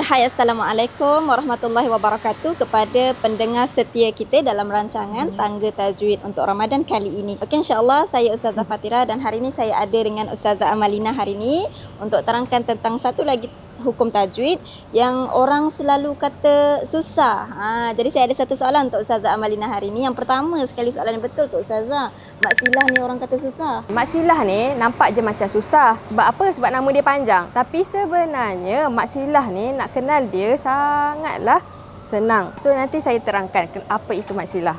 Okay, hai, Assalamualaikum warahmatullahi wabarakatuh kepada pendengar setia kita dalam rancangan Tangga Tajwid untuk Ramadan kali ini. Okey, insyaAllah saya Ustazah Fatira dan hari ini saya ada dengan Ustazah Amalina hari ini untuk terangkan tentang satu lagi hukum tajwid yang orang selalu kata susah. Jadi saya ada satu soalan untuk Ustazah Amalina hari ini. Yang pertama sekali soalan yang betul ke Ustazah. Mak Silah ni orang kata susah. Mak Silah ni nampak je macam susah. Sebab apa? Sebab nama dia panjang. Tapi sebenarnya Mak Silah ni nak kenal dia sangatlah senang. So nanti saya terangkan apa itu Mak Silah.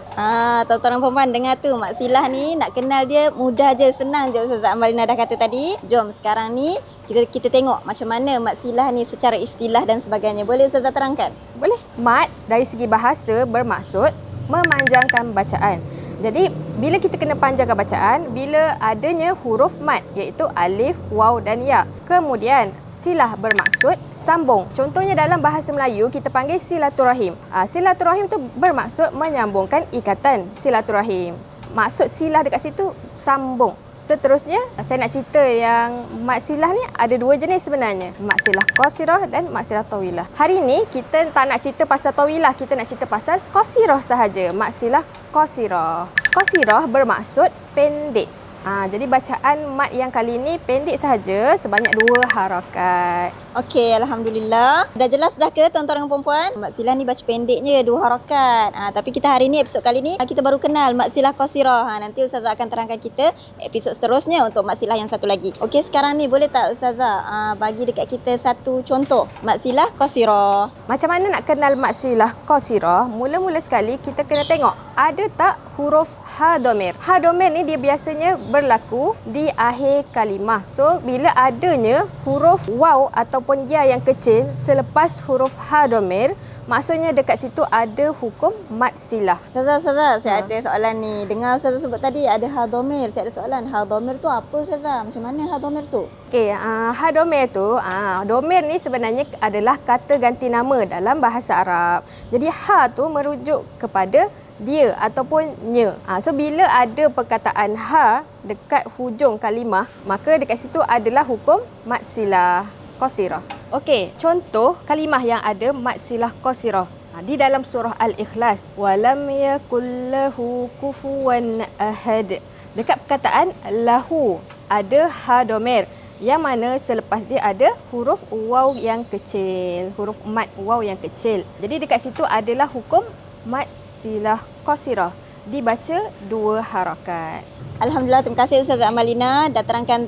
Tuan-tuan dan puan dengar tu, Mak Silah ni nak kenal dia mudah je, senang je Ustazah Amalina dah kata tadi. Jom sekarang ni kita tengok macam mana Mak Silah ni secara istilah dan sebagainya. Boleh Ustazah terangkan? Boleh. Mat dari segi bahasa bermaksud memanjangkan bacaan. Jadi bila kita kena panjangkan bacaan, bila adanya huruf mat iaitu alif, waw dan ya. Kemudian silah bermaksud sambung. Contohnya dalam bahasa Melayu kita panggil silaturahim. Silaturahim tu bermaksud menyambungkan ikatan silaturahim. Maksud silah dekat situ sambung. Seterusnya, saya nak cerita yang mat silah ni ada dua jenis sebenarnya. Mat silah qasirah dan mat silah tawilah. Hari ni kita tak nak cerita pasal tawilah, kita nak cerita pasal qasirah sahaja. Mat silah qasirah. Qasirah bermaksud pendek. Jadi bacaan mat yang kali ni pendek sahaja sebanyak 2 harakat. Okey, Alhamdulillah. Dah jelas dah ke tuan-tuan dan puan-puan? Mak Silah ni baca pendeknya 2 harakat. Tapi kita hari ni, episod kali ni, kita baru kenal Mak Silah qasirah. Nanti Ustazah akan terangkan kita episod seterusnya untuk Mak Silah yang satu lagi. Okey, sekarang ni boleh tak Ustazah bagi dekat kita satu contoh Mak Silah qasirah? Macam mana nak kenal Mak Silah qasirah? Mula-mula sekali kita kena tengok ada tak huruf ha domir. Ha domir ni dia biasanya berlaku di akhir kalimah. So bila adanya huruf waw ataupun ya yang kecil selepas huruf ha domir, maksudnya dekat situ ada hukum mat silah. Ustazah, saya ada soalan ni. Dengar Ustazah sebut tadi ada ha domir. Saya ada soalan. Ha domir tu apa Ustazah? Macam mana ha domir tu? Okey, ha domir tu, domir ni sebenarnya adalah kata ganti nama dalam bahasa Arab. Jadi ha tu merujuk kepada dia ataupun nya. So bila ada perkataan ha dekat hujung kalimah, maka dekat situ adalah hukum mat silah qasirah. Okey, contoh kalimah yang ada mat silah qasirah. Di dalam surah Al-Ikhlas, walam yakul lahu kufuwan ahad. Dekat perkataan lahu ada ha domir yang mana selepas dia ada huruf waw yang kecil, huruf mat waw yang kecil. Jadi dekat situ adalah hukum mat silah qasirah, dibaca 2 harakat. Alhamdulillah, terima kasih Ustazah Amalina dah terangkan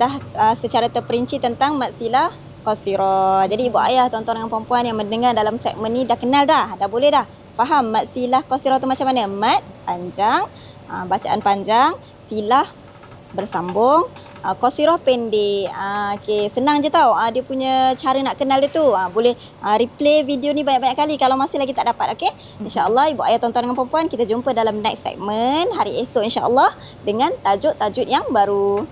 secara terperinci tentang mat silah qasirah. Jadi ibu ayah, tuan-tuan dan puan-puan yang mendengar dalam segmen ni dah kenal dah boleh dah faham mat silah qasirah tu macam mana. Mat panjang, bacaan panjang, silah bersambung, qasirah pendek. Okey, senang je tau dia punya cara nak kenal dia tu. Boleh replay video ni banyak-banyak kali kalau masih lagi tak dapat. Okey, insya-Allah ibu ayah, tuan-tuan dan puan-puan, kita jumpa dalam next segment hari esok insya-Allah dengan tajuk-tajuk yang baru.